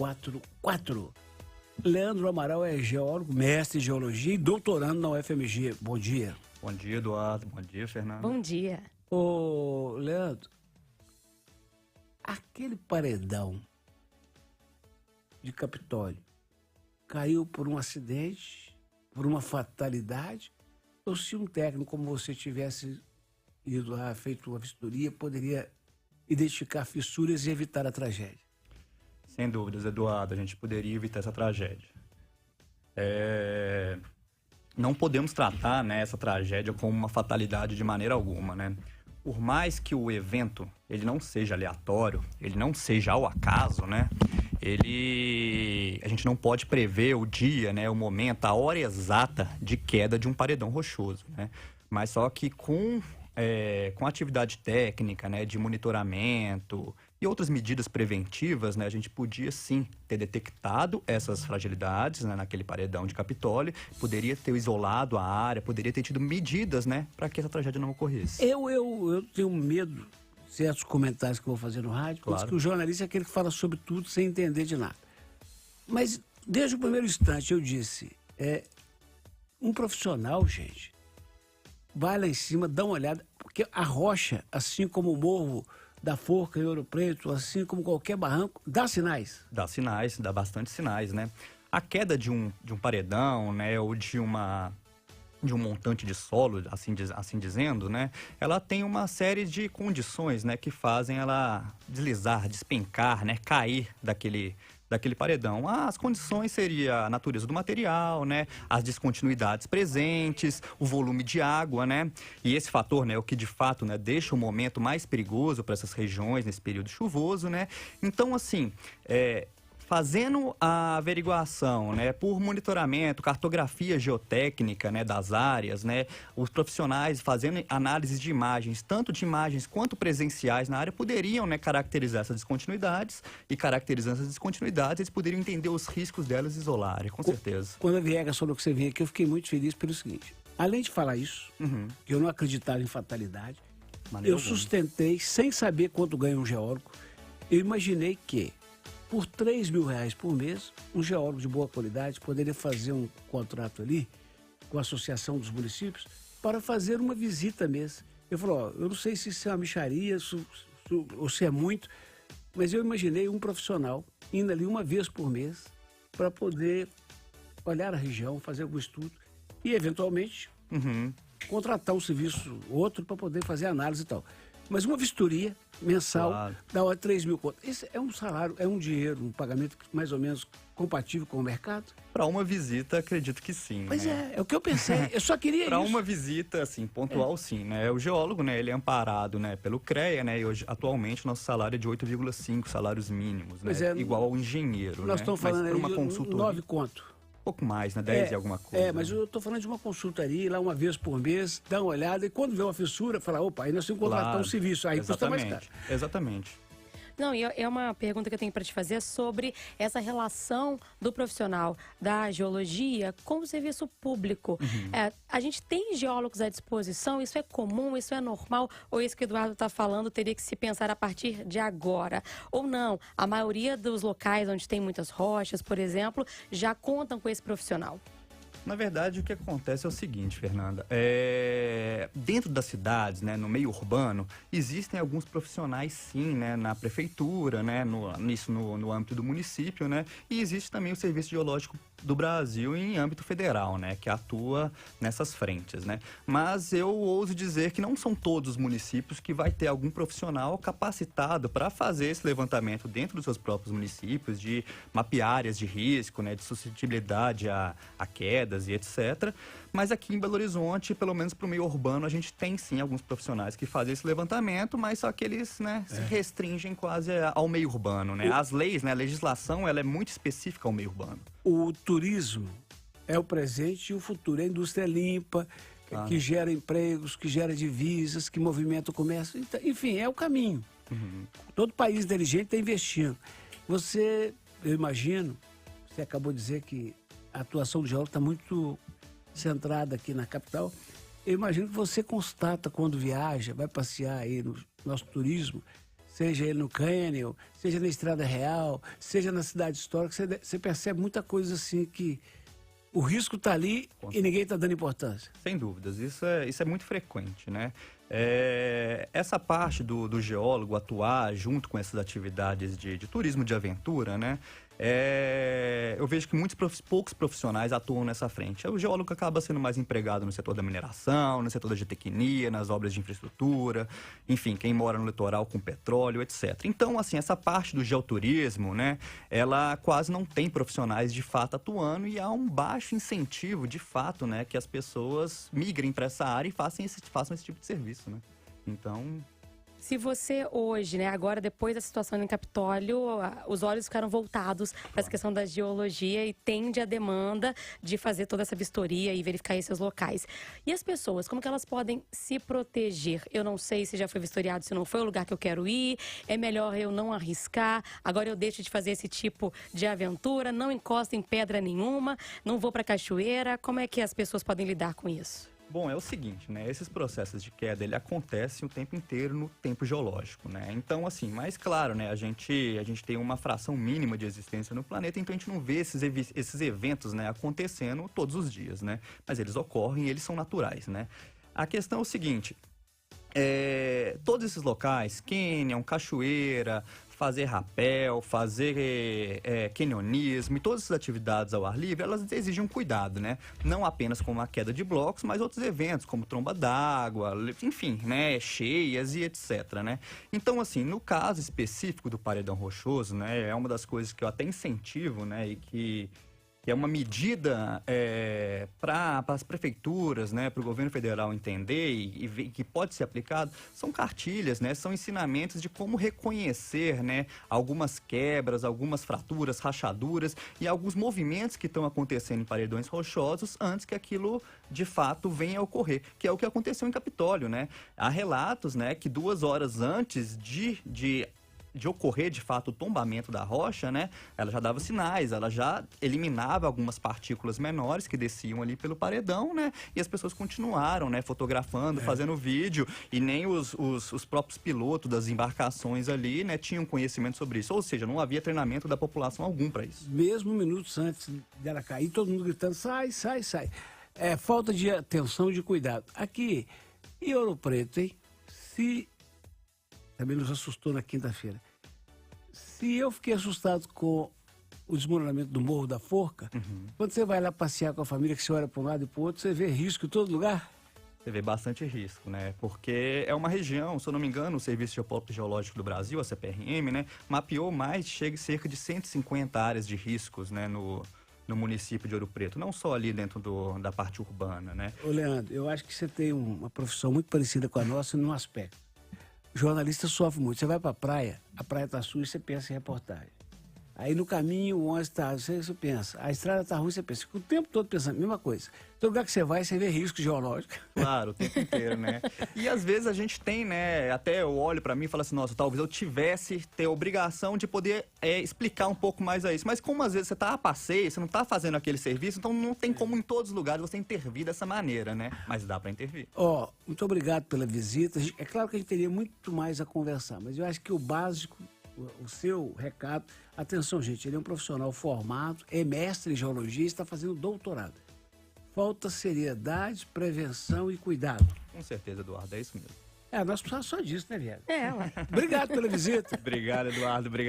991-991-4444. Leandro Amaral é geólogo, mestre em geologia e doutorando na UFMG. Bom dia. Bom dia, Eduardo. Bom dia, Fernando. Bom dia. Ô, Leandro, aquele paredão de Capitólio caiu por um acidente, por uma fatalidade, ou se um técnico como você tivesse ido lá, feito uma vistoria, poderia identificar fissuras e evitar a tragédia? Sem dúvidas, Eduardo, a gente poderia evitar essa tragédia. Não podemos tratar, né, essa tragédia como uma fatalidade de maneira alguma, né? Por mais que o evento ele não seja aleatório, ele não seja ao acaso, né? A gente não pode prever o dia, né, o momento, a hora exata de queda de um paredão rochoso, né? Mas só que com atividade técnica, né, de monitoramento e outras medidas preventivas, né, a gente podia sim ter detectado essas fragilidades, né, naquele paredão de Capitólio, poderia ter isolado a área, poderia ter tido medidas, né, para que essa tragédia não ocorresse. Eu tenho medo, certos comentários que eu vou fazer no rádio, Claro. que o jornalista é aquele que fala sobre tudo sem entender de nada. Mas desde o primeiro instante eu disse, um profissional, gente, vai lá em cima, dá uma olhada, porque a rocha, assim como o morro da Forca em Ouro Preto, assim como qualquer barranco, dá sinais. Dá sinais, dá bastante sinais, né? A queda de um paredão, né, ou de um montante de solo, assim dizendo, né, ela tem uma série de condições, né, que fazem ela deslizar, despencar, né, cair daquele paredão. As condições seriam a natureza do material, né, as descontinuidades presentes, o volume de água, né, e esse fator, né, é o que de fato, né, deixa o momento mais perigoso para essas regiões nesse período chuvoso, né. Então, assim, fazendo a averiguação, né, por monitoramento, cartografia geotécnica, né, das áreas, né, os profissionais fazendo análises de imagens, tanto de imagens quanto presenciais na área, poderiam, né, caracterizar essas descontinuidades, e caracterizando essas descontinuidades, eles poderiam entender os riscos delas e isolar a área, com certeza. Quando a Viegas falou que você veio aqui, eu fiquei muito feliz pelo seguinte, além de falar isso, que eu não acreditava em fatalidade, eu sustentei, sem saber quanto ganha um geólogo, eu imaginei que por R$3.000 por mês, um geólogo de boa qualidade poderia fazer um contrato ali com a Associação dos Municípios para fazer uma visita mês. Eu falei, eu não sei se isso é uma mixaria ou se é muito, mas eu imaginei um profissional indo ali uma vez por mês para poder olhar a região, fazer algum estudo e, eventualmente, contratar um serviço outro para poder fazer análise e tal. Mas uma vistoria mensal, Claro, dá R$3.000 conto. Esse é um salário, é um dinheiro, um pagamento mais ou menos compatível com o mercado? Para uma visita, acredito que sim. Pois né? é o que eu pensei. Eu só queria Para isso. uma visita, assim, pontual, sim, né? O geólogo, né, ele é amparado, né, pelo CREA, né? E hoje, atualmente, o nosso salário é de 8,5 salários mínimos, né? Pois é, igual ao engenheiro, Nós né? estamos Mas falando para aí uma de consultoria, 9 conto. um pouco mais, né? 10 e alguma coisa. mas né? eu estou falando de uma consultoria, lá uma vez por mês, dá uma olhada, e quando vê uma fissura, fala, opa, aí nós temos que contratar um serviço, aí custa mais caro. Exatamente. Não, e é uma pergunta que eu tenho para te fazer sobre essa relação do profissional da geologia com o serviço público. A gente tem geólogos à disposição, isso é comum, isso é normal, ou isso que o Eduardo está falando teria que se pensar a partir de agora? Ou não, a maioria dos locais onde tem muitas rochas, por exemplo, já contam com esse profissional? Na verdade, o que acontece é o seguinte, Fernanda. Dentro das cidades, né, no meio urbano, existem alguns profissionais, sim, né, na prefeitura, né, no âmbito do município, né, e existe também o Serviço Geológico do Brasil em âmbito federal, né, que atua nessas frentes, né. Mas eu ouso dizer que não são todos os municípios que vai ter algum profissional capacitado para fazer esse levantamento dentro dos seus próprios municípios, de mapear áreas de risco, né, de suscetibilidade a quedas e etc. Mas aqui em Belo Horizonte, pelo menos para o meio urbano, a gente tem sim alguns profissionais que fazem esse levantamento, mas só que eles, né, se restringem quase ao meio urbano, né. As leis, né, a legislação, ela é muito específica ao meio urbano. O turismo é o presente e o futuro. A indústria limpa, que gera empregos, que gera divisas, que movimenta o comércio. Enfim, é o caminho. Todo país inteligente está investindo. Eu imagino, você acabou de dizer que a atuação do geólogo está muito centrada aqui na capital. Eu imagino que você constata quando viaja, vai passear aí no nosso turismo, seja ele no cânion, seja na Estrada Real, seja na cidade histórica, você percebe muita coisa assim que o risco está ali e ninguém está dando importância. Sem dúvidas, isso é muito frequente, né? Essa parte do geólogo atuar junto com essas atividades de turismo de aventura, né? Eu vejo que poucos profissionais atuam nessa frente. O geólogo acaba sendo mais empregado no setor da mineração, no setor da geotecnia, nas obras de infraestrutura, enfim, quem mora no litoral com petróleo, etc. Então, assim, essa parte do geoturismo, né, ela quase não tem profissionais de fato atuando e há um baixo incentivo, de fato, né, que as pessoas migrem para essa área e façam esse tipo de serviço, né? Então... Se você hoje, né, agora depois da situação em Capitólio, os olhos ficaram voltados para essa questão da geologia e tende a demanda de fazer toda essa vistoria e verificar esses locais. E as pessoas, como que elas podem se proteger? Eu não sei se já foi vistoriado, se não foi o lugar que eu quero ir, é melhor eu não arriscar, agora eu deixo de fazer esse tipo de aventura, não encosto em pedra nenhuma, não vou para cachoeira. Como é que as pessoas podem lidar com isso? Bom, é o seguinte, né? Esses processos de queda, ele acontecem o tempo inteiro no tempo geológico, né? Então, assim, mas claro, né? A gente tem uma fração mínima de existência no planeta, então a gente não vê esses eventos, né, acontecendo todos os dias, né? Mas eles ocorrem e eles são naturais, né? A questão é o seguinte, todos esses locais, cânion, cachoeira, fazer rapel, fazer canyonismo e todas essas atividades ao ar livre, elas exigem um cuidado, né? Não apenas com a queda de blocos, mas outros eventos, como tromba d'água, enfim, né? Cheias e etc, né? Então, assim, no caso específico do paredão rochoso, né? É uma das coisas que eu até incentivo, né? E que é uma medida para as prefeituras, né, para o governo federal entender e que pode ser aplicado, são cartilhas, né, são ensinamentos de como reconhecer, né, algumas quebras, algumas fraturas, rachaduras e alguns movimentos que estão acontecendo em paredões rochosos antes que aquilo de fato venha a ocorrer, que é o que aconteceu em Capitólio, né? Há relatos, né, que 2 horas antes de ocorrer, de fato, o tombamento da rocha, né? Ela já dava sinais, ela já eliminava algumas partículas menores que desciam ali pelo paredão, né? E as pessoas continuaram, né? Fotografando, fazendo vídeo, e nem os próprios pilotos das embarcações ali, né? Tinham conhecimento sobre isso. Ou seja, não havia treinamento da população algum para isso. Mesmo minutos antes dela cair, todo mundo gritando, sai, sai, sai. É falta de atenção e de cuidado. Aqui, em Ouro Preto, hein? Também nos assustou na quinta-feira. Se eu fiquei assustado com o desmoronamento do Morro da Forca, quando você vai lá passear com a família, que você olha para um lado e para o outro, você vê risco em todo lugar? Você vê bastante risco, né? Porque é uma região, se eu não me engano, o Serviço Geológico do Brasil, a CPRM, né? Mapeou cerca de 150 áreas de riscos, né? No município de Ouro Preto, não só ali dentro da parte urbana, né? Ô, Leandro, eu acho que você tem uma profissão muito parecida com a nossa num aspecto. O jornalista sofre muito. Você vai para a praia está suja, você pensa em reportagem. Aí no caminho o ônibus está, você pensa, a estrada está ruim, você pensa. Fica o tempo todo pensando a mesma coisa. Todo lugar que você vai, você vê risco geológico. Claro, o tempo inteiro, né? E às vezes a gente tem, né? Até eu olho para mim e falo assim, nossa, talvez eu tivesse ter a obrigação de poder explicar um pouco mais a isso. Mas como às vezes você tá a passeio, você não tá fazendo aquele serviço, então não tem como em todos os lugares você intervir dessa maneira, né? Mas dá para intervir. Muito obrigado pela visita. É claro que a gente teria muito mais a conversar, mas eu acho que o básico, o seu recado, atenção, gente, ele é um profissional formado, é mestre em geologia e está fazendo doutorado. Falta seriedade, prevenção e cuidado. Com certeza, Eduardo, é isso mesmo. Nós precisamos só disso, né, Viado? Ué. Obrigado pela visita. Obrigado, Eduardo. Obrigado.